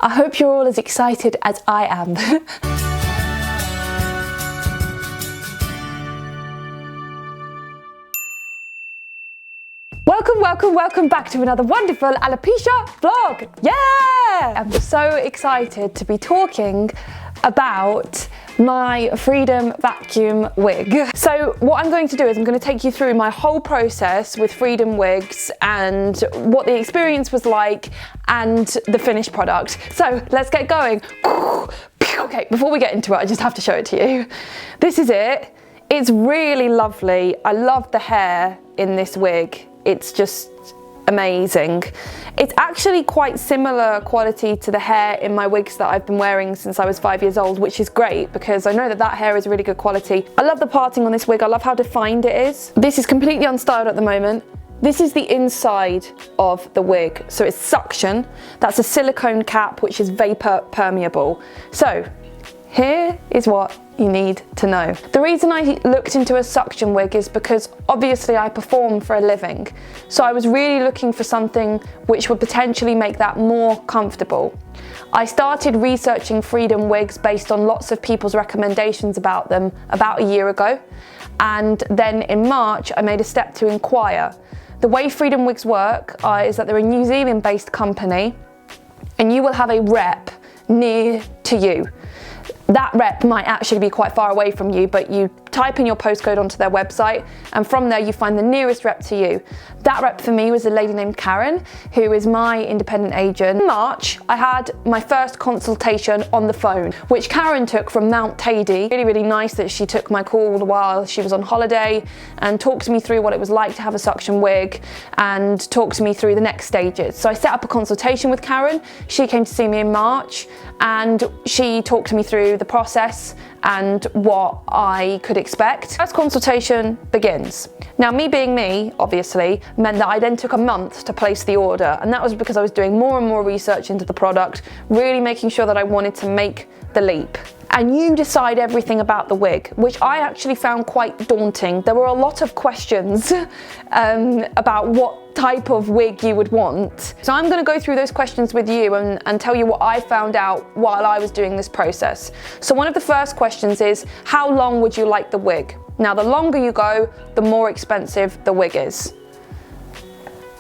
I hope you're all as excited as I am. Welcome back to another wonderful alopecia vlog. Yeah! I'm so excited to be talking about my Freedom Vacuum wig. So what I'm going to do is I'm going to take you through my whole process with Freedom wigs and what the experience was like and the finished product. So let's get going. Okay, before we get into it, I just have to show it to you. This is it. It's really lovely. I love the hair in this wig. It's just amazing. It's actually quite similar quality to the hair in my wigs that I've been wearing since I was 5 years old, which is great because I know that that hair is really good quality. I love the parting on this wig. I love how defined it is. This is completely unstyled at the moment. This is the inside of the wig. So it's suction. That's a silicone cap, which is vapor permeable. So here is what you need to know. The reason I looked into a suction wig is because obviously I perform for a living. So I was really looking for something which would potentially make that more comfortable. I started researching Freedom wigs based on lots of people's recommendations about them about a year ago. And then in March, I made a step to inquire. The way Freedom wigs work is that they're a New Zealand-based company and you will have a rep near to you. That rep might actually be quite far away from you, but you type in your postcode onto their website and from there you find the nearest rep to you. That rep for me was a lady named Karen, who is my independent agent. In March, I had my first consultation on the phone, which Karen took from Mount Tady. Really, really nice that she took my call while she was on holiday and talked me through what it was like to have a suction wig and talked me through the next stages. So I set up a consultation with Karen. She came to see me in March and she talked to me through the process and what I could expect. First consultation begins. Now, me being me, obviously, meant that I then took a month to place the order, and that was because I was doing more and more research into the product, really making sure that I wanted to make the leap. And you decide everything about the wig, which I actually found quite daunting. There were a lot of questions about what type of wig you would want. So I'm going to go through those questions with you and tell you what I found out while I was doing this process. So one of the first questions is, how long would you like the wig? Now, the longer you go, the more expensive the wig is.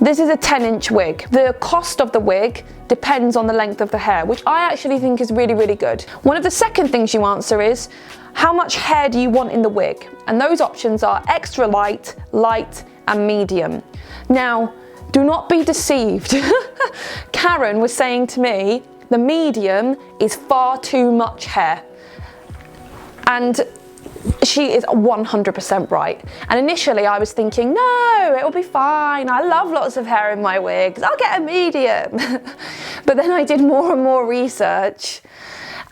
This is a 10-inch wig. The cost of the wig depends on the length of the hair, which I actually think is really, really good. One of the second things you answer is, how much hair do you want in the wig? And those options are extra light, light, and medium. Now, do not be deceived. Karen was saying to me, the medium is far too much hair. And she is 100% right. And initially I was thinking, no, it'll be fine. I love lots of hair in my wigs. I'll get a medium. But then I did more and more research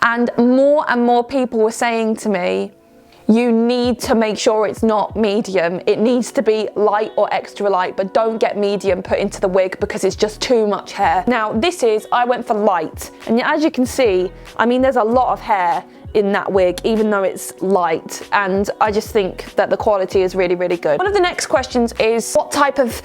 and more people were saying to me, you need to make sure it's not medium. It needs to be light or extra light, but don't get medium put into the wig because it's just too much hair. Now I went for light. And as you can see, I mean, there's a lot of hair in that wig, even though it's light, and I just think that the quality is really, really good. One of the next questions is what type of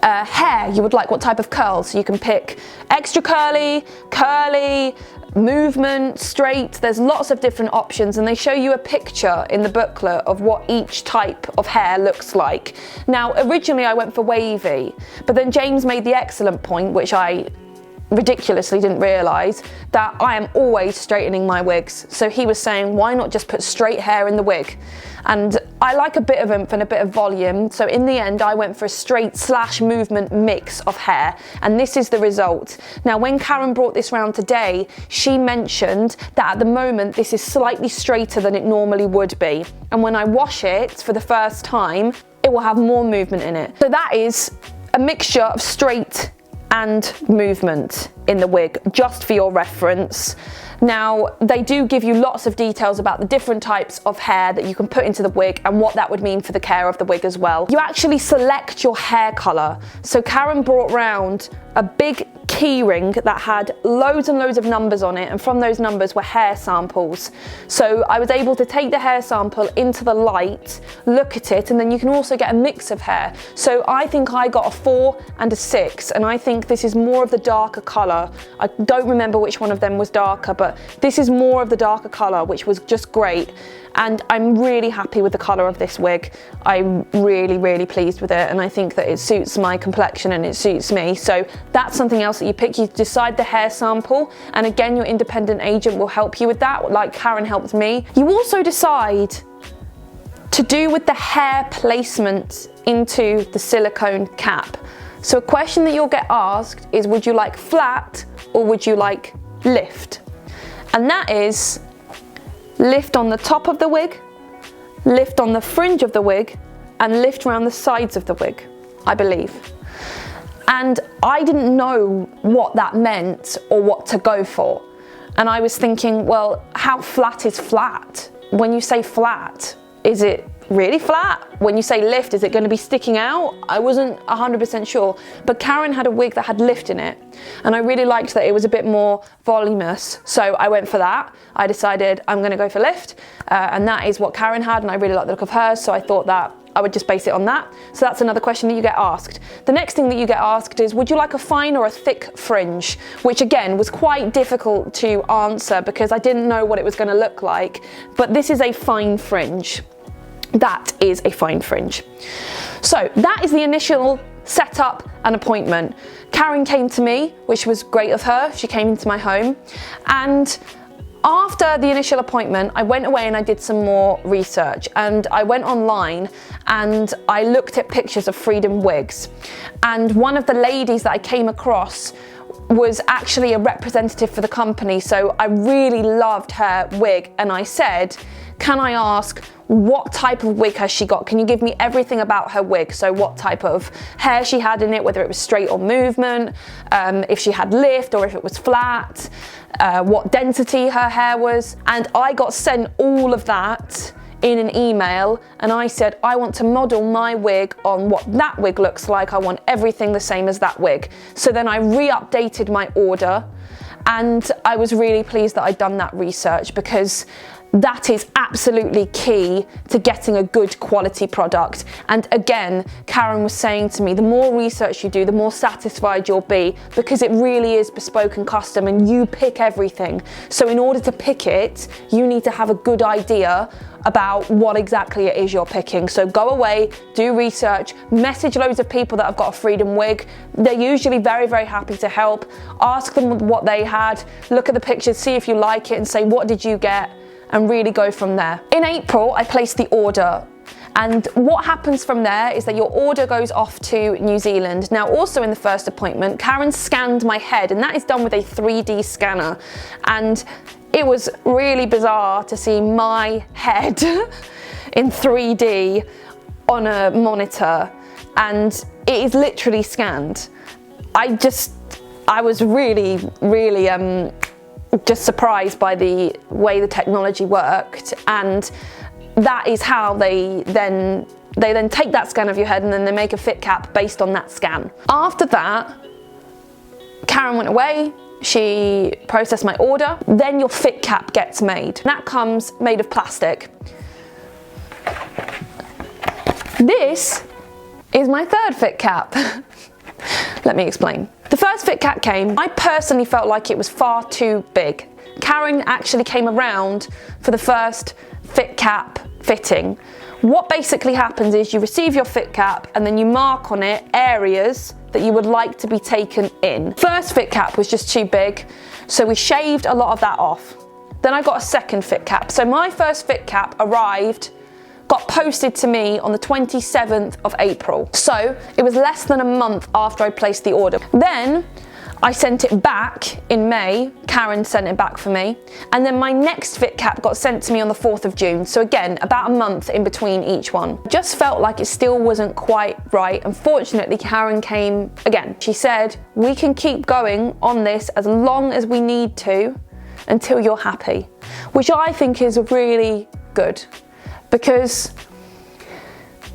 hair you would like, what type of curls. So you can pick extra curly, curly, movement, straight. There's lots of different options and they show you a picture in the booklet of what each type of hair looks like. Now, originally I went for wavy, but then James made the excellent point, which I ridiculously didn't realise, that I am always straightening my wigs. So he was saying, why not just put straight hair in the wig? And I like a bit of oomph and a bit of volume. So in the end, I went for a straight / movement mix of hair. And this is the result. Now, when Karen brought this round today, she mentioned that at the moment, this is slightly straighter than it normally would be. And when I wash it for the first time, it will have more movement in it. So that is a mixture of straight and movement in the wig, just for your reference. Now, they do give you lots of details about the different types of hair that you can put into the wig and what that would mean for the care of the wig as well. You actually select your hair colour. So Karen brought round a big key ring that had loads and loads of numbers on it, and from those numbers were hair samples. So I was able to take the hair sample into the light, look at it, and then you can also get a mix of hair. So I think I got a 4 and a 6, and I think this is more of the darker colour. I don't remember which one of them was darker, but this is more of the darker colour, which was just great. And I'm really happy with the colour of this wig. I'm really, really pleased with it, and I think that it suits my complexion and it suits me. So that's something else that you pick. You decide the hair sample, and again, your independent agent will help you with that, like Karen helped me. You also decide to do with the hair placement into the silicone cap. So a question that you'll get asked is, would you like flat or would you like lift? And that is lift on the top of the wig, lift on the fringe of the wig, and lift around the sides of the wig, I believe. And I didn't know what that meant or what to go for. And I was thinking, well, how flat is flat? When you say flat, is it really flat? When you say lift, is it going to be sticking out? I wasn't 100% sure, but Karen had a wig that had lift in it, and I really liked that it was a bit more voluminous, so I went for that. I decided I'm going to go for lift, and that is what Karen had, and I really like the look of hers, so I thought that I would just base it on that. So that's another question that you get asked. The next thing that you get asked is, would you like a fine or a thick fringe? Which again was quite difficult to answer because I didn't know what it was going to look like, but this is a fine fringe. That is a fine fringe. So that is the initial setup and appointment. Karen came to me, which was great of her. She came into my home, and after the initial appointment, I went away and I did some more research, and I went online and I looked at pictures of Freedom wigs, and one of the ladies that I came across was actually a representative for the company, so I really loved her wig, and I said, can I ask what type of wig has she got? Can you give me everything about her wig? So what type of hair she had in it, whether it was straight or movement, if she had lift or if it was flat, what density her hair was. And I got sent all of that in an email, and I said, I want to model my wig on what that wig looks like. I want everything the same as that wig. So then I re-updated my order, and I was really pleased that I'd done that research, because that is absolutely key to getting a good quality product. And again, Karen was saying to me, the more research you do, the more satisfied you'll be, because it really is bespoke and custom, and you pick everything. So in order to pick it, you need to have a good idea about what exactly it is you're picking. So go away, do research, message loads of people that have got a Freedom wig. They're usually very, very happy to help. Ask them what they had, look at the pictures, see if you like it, and say, what did you get? And really go from there. In April, I placed the order. And what happens from there is that your order goes off to New Zealand. Now, also in the first appointment, Karen scanned my head, and that is done with a 3D scanner. And it was really bizarre to see my head in 3D on a monitor, and it is literally scanned. I was really, really just surprised by the way the technology worked, and that is how they then take that scan of your head and then they make a fit cap based on that scan. After that, Karen went away, she processed my order, then your fit cap gets made. That comes made of plastic. This is my third fit cap. Let me explain. The first fit cap came, I personally felt like it was far too big. Karen actually came around for the first fit cap fitting. What basically happens is you receive your fit cap and then you mark on it areas that you would like to be taken in. First fit cap was just too big, so we shaved a lot of that off. Then I got a second fit cap. So my first fit cap got posted to me on the 27th of April. So it was less than a month after I placed the order. Then I sent it back in May, Karen sent it back for me, and then my next fit cap got sent to me on the 4th of June. So again, about a month in between each one. Just felt like it still wasn't quite right. Unfortunately, Karen came again. She said, we can keep going on this as long as we need to until you're happy, which I think is really good. Because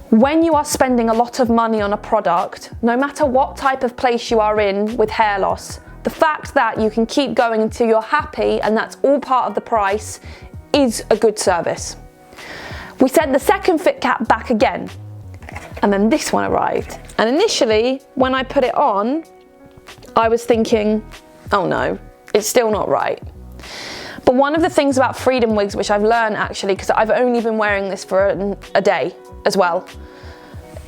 When you are spending a lot of money on a product, no matter what type of place you are in with hair loss, the fact that you can keep going until you're happy and that's all part of the price is a good service. We sent the second fit cap back again, and then this one arrived. And initially, when I put it on, I was thinking, oh no, it's still not right. But one of the things about Freedom wigs, which I've learned actually, because I've only been wearing this for a day as well,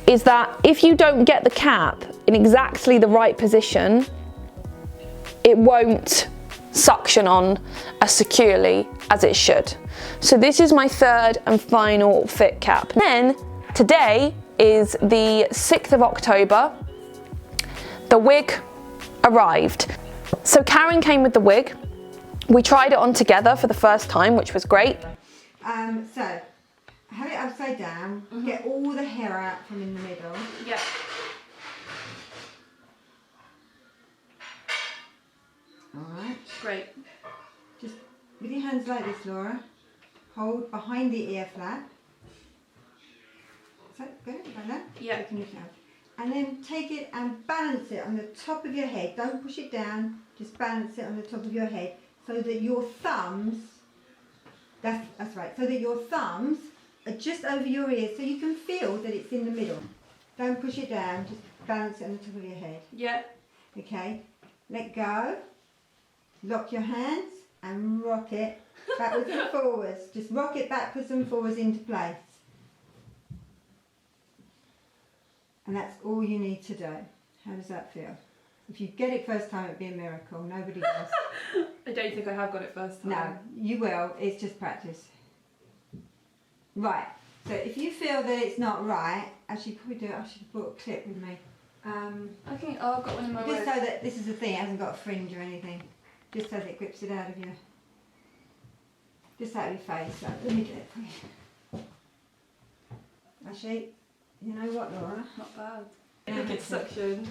is that if you don't get the cap in exactly the right position, it won't suction on as securely as it should. So this is my third and final fit cap. Then today is the 6th of October. The wig arrived. So Karen came with the wig. We tried it on together for the first time, which was great. So have it upside down, get all the hair out from in the middle. Yeah. Alright. Great. Just with your hands like this, Laura, hold behind the ear flap. So, good, like that? Yeah. So you can lift it up. And then take it and balance it on the top of your head. Don't push it down, just balance it on the top of your head so that your thumbs, that's right, so that your thumbs are just over your ears so you can feel that it's in the middle. Don't push it down, just balance it on the top of your head. Yeah. Okay, let go, lock your hands and rock it backwards and forwards. Just rock it backwards and forwards into place. And that's all you need to do. How does that feel? If you get it first time, it'd be a miracle. Nobody does. I don't think I have got it first time. No, you will. It's just practice. Right. So if you feel that it's not right, actually probably do it. I should have brought a clip with me. I think, oh, I've got one in my Just way. so that this is the thing, it hasn't got a fringe or anything. Just so that it grips it out of your, just out of your face. So let me do it for you. Actually, you know what, Laura? Not bad. I think it's suctioned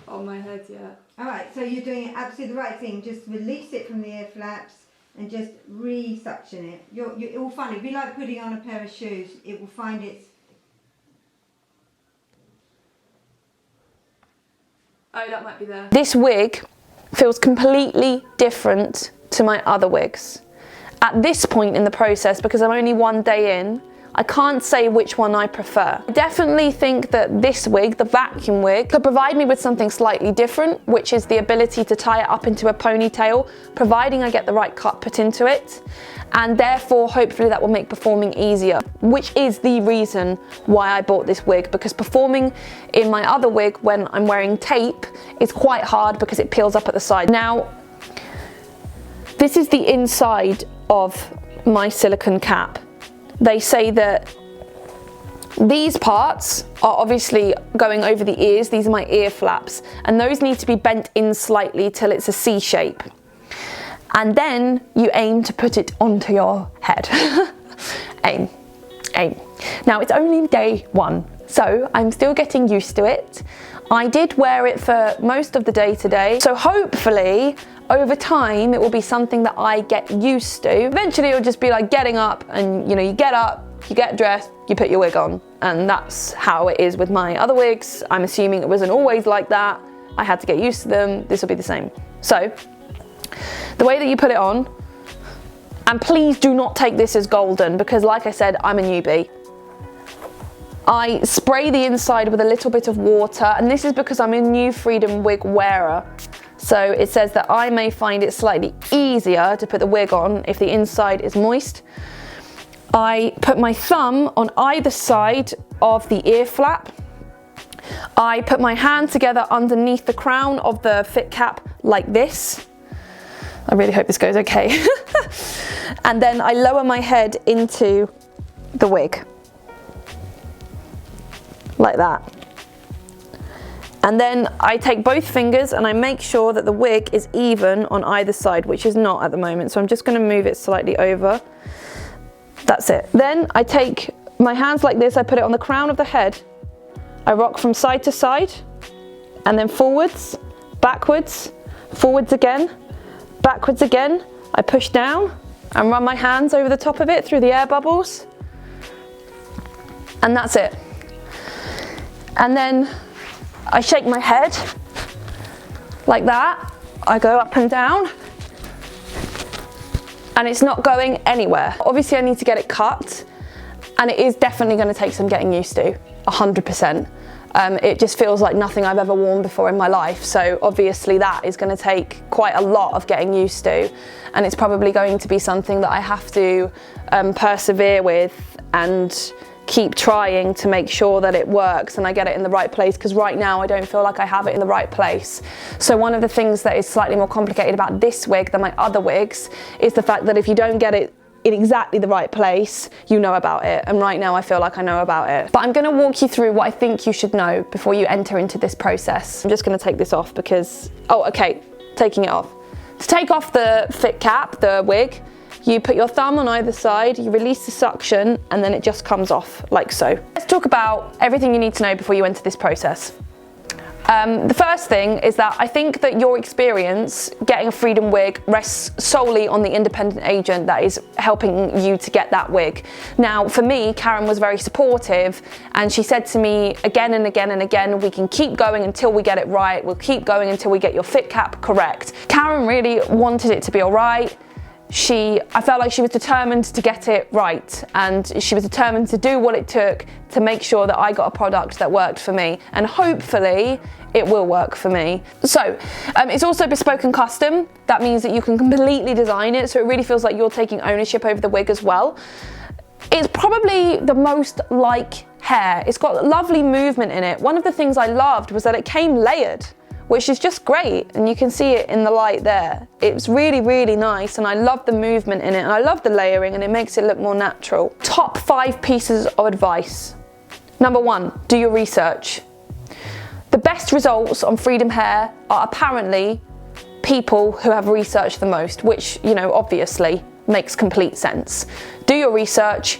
on my head, yeah. Alright, so you're doing absolutely the right thing. Just release it from the ear flaps and just re-suction it. It will find it. It'll be like putting on a pair of shoes. It will find its... Oh, that might be there. This wig feels completely different to my other wigs. At this point in the process, because I'm only one day in, I can't say which one I prefer. I definitely think that this wig, the vacuum wig, could provide me with something slightly different, which is the ability to tie it up into a ponytail, providing I get the right cut put into it. And therefore, hopefully that will make performing easier, which is the reason why I bought this wig, because performing in my other wig when I'm wearing tape is quite hard because it peels up at the side. Now, this is the inside of my silicone cap. They say that these parts are obviously going over the ears. These are my ear flaps, and those need to be bent in slightly till it's a C shape. And then you aim to put it onto your head. Aim. Now it's only day one, so I'm still getting used to it. I did wear it for most of the day today, so hopefully over time it will be something that I get used to. Eventually it'll just be like getting up and you get up, you get dressed, you put your wig on, and that's how it is with my other wigs. I'm assuming it wasn't always like that. I had to get used to them. This will be the same. So the way that you put it on, and please do not take this as golden because like I said, I'm a newbie. I spray the inside with a little bit of water, and this is because I'm a new Freedom wig wearer. So it says that I may find it slightly easier to put the wig on if the inside is moist. I put my thumb on either side of the ear flap. I put my hand together underneath the crown of the fit cap like this. I really hope this goes okay. And then I lower my head into the wig. Like that. And then I take both fingers and I make sure that the wig is even on either side, which is not at the moment. So I'm just going to move it slightly over. That's it. Then I take my hands like this, I put it on the crown of the head. I rock from side to side and then forwards, backwards, forwards again, backwards again. I push down and run my hands over the top of it through the air bubbles. And that's it. And then I shake my head like that. I go up and down, and it's not going anywhere. Obviously I need to get it cut, and it is definitely going to take some getting used to, 100%. It just feels like nothing I've ever worn before in my life, so obviously that is going to take quite a lot of getting used to, and it's probably going to be something that I have to persevere with and keep trying to make sure that it works and I get it in the right place, because right now I don't feel like I have it in the right place. So one of the things that is slightly more complicated about this wig than my other wigs is the fact that if you don't get it in exactly the right place, you know about it, and right now I feel like I know about it. But I'm going to walk you through what I think you should know before you enter into this process. I'm just going to take this off because, oh okay, taking it off. To take off the fit cap, the wig, you put your thumb on either side, you release the suction, and then it just comes off like so. Let's talk about everything you need to know before you enter this process. The first thing is that I think that your experience getting a freedom wig rests solely on the independent agent that is helping you to get that wig. Now, for me, Karen was very supportive, and she said to me again and again and again, we can keep going until we get it right. We'll keep going until we get your fit cap correct. Karen really wanted it to be all right. I felt like she was determined to get it right, and she was determined to do what it took to make sure that I got a product that worked for me, and hopefully it will work for me. So it's also bespoke and custom. That means that you can completely design it, so it really feels like you're taking ownership over the wig as well. It's probably the most like hair. It's got lovely movement in it. One of the things I loved was that it came layered, which is just great, and you can see it in the light there. It's really, really nice, and I love the movement in it, and I love the layering, and it makes it look more natural. Top 5 pieces of advice. Number 1, do your research. The best results on freedom hair are apparently people who have researched the most, which, you know, obviously makes complete sense. Do your research.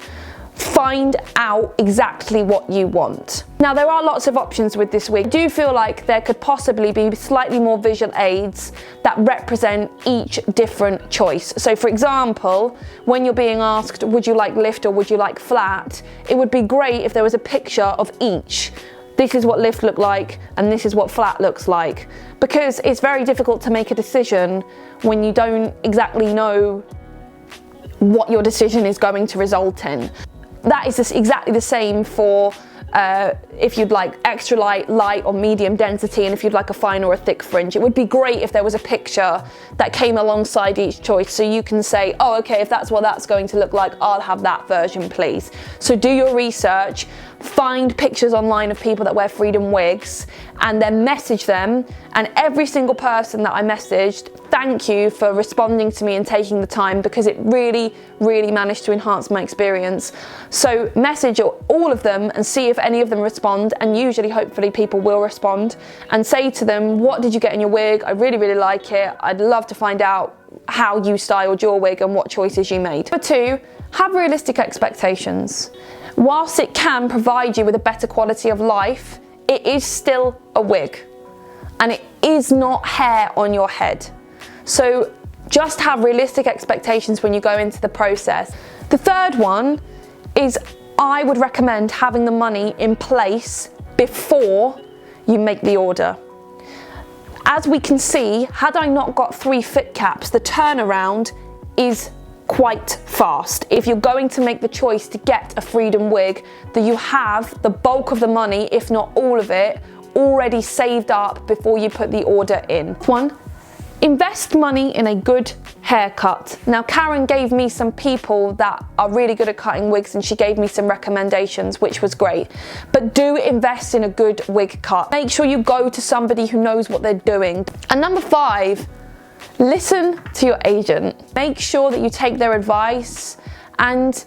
Find out exactly what you want. Now, there are lots of options with this wig. I do feel like there could possibly be slightly more visual aids that represent each different choice. So for example, when you're being asked, would you like lift or would you like flat? It would be great if there was a picture of each. This is what lift looked like, and this is what flat looks like. Because it's very difficult to make a decision when you don't exactly know what your decision is going to result in. That is exactly the same for if you'd like extra light, light or medium density, and if you'd like a fine or a thick fringe. It would be great if there was a picture that came alongside each choice, so you can say, oh okay, if that's what that's going to look like, I'll have that version please. So do your research, find pictures online of people that wear freedom wigs, and then message them. And every single person that I messaged, thank you for responding to me and taking the time, because it really, really managed to enhance my experience. So message all of them and see if any of them respond, and usually, hopefully, people will respond, and say to them, what did you get in your wig? I really, really like it. I'd love to find out how you styled your wig and what choices you made. Number 2, have realistic expectations. Whilst it can provide you with a better quality of life, it is still a wig, and it is not hair on your head. So just have realistic expectations when you go into the process. The third one is, I would recommend having the money in place before you make the order. As we can see, had I not got 3 fit caps, the turnaround is quite fast. If you're going to make the choice to get a freedom wig, that you have the bulk of the money, if not all of it, already saved up before you put the order in. 1, invest money in a good haircut. Now, Karen gave me some people that are really good at cutting wigs, and she gave me some recommendations, which was great. But do invest in a good wig cut. Make sure you go to somebody who knows what they're doing. And number 5, listen to your agent. Make sure that you take their advice, and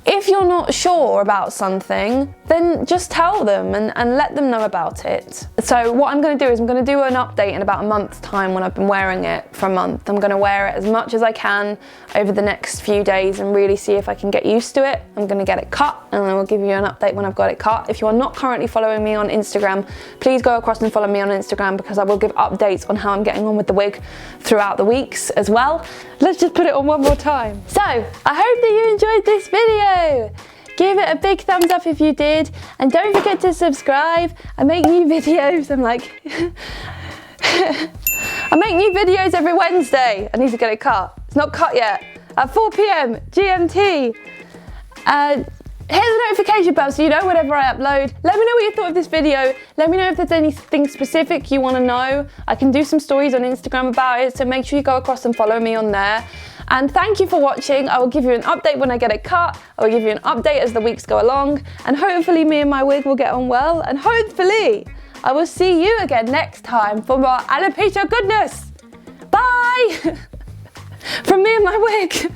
if you're not sure about something, then just tell them and let them know about it. So what I'm going to do is I'm going to do an update in about a month's time when I've been wearing it for a month. I'm going to wear it as much as I can over the next few days and really see if I can get used to it. I'm going to get it cut, and then we'll give you an update when I've got it cut. If you are not currently following me on Instagram, please go across and follow me on Instagram, because I will give updates on how I'm getting on with the wig throughout the weeks as well. Let's just put it on one more time. So I hope that you enjoyed this video. Give it a big thumbs up if you did, and don't forget to subscribe. I make new videos. I'm like, I make new videos every Wednesday. I need to get it cut. It's not cut yet. At 4 p.m. GMT. Hit the notification bell so you know whenever I upload. Let me know what you thought of this video. Let me know if there's anything specific you want to know. I can do some stories on Instagram about it, so make sure you go across and follow me on there. And thank you for watching. I will give you an update when I get it cut. I will give you an update as the weeks go along. And hopefully me and my wig will get on well. And hopefully I will see you again next time for more alopecia goodness. Bye! From me and my wig.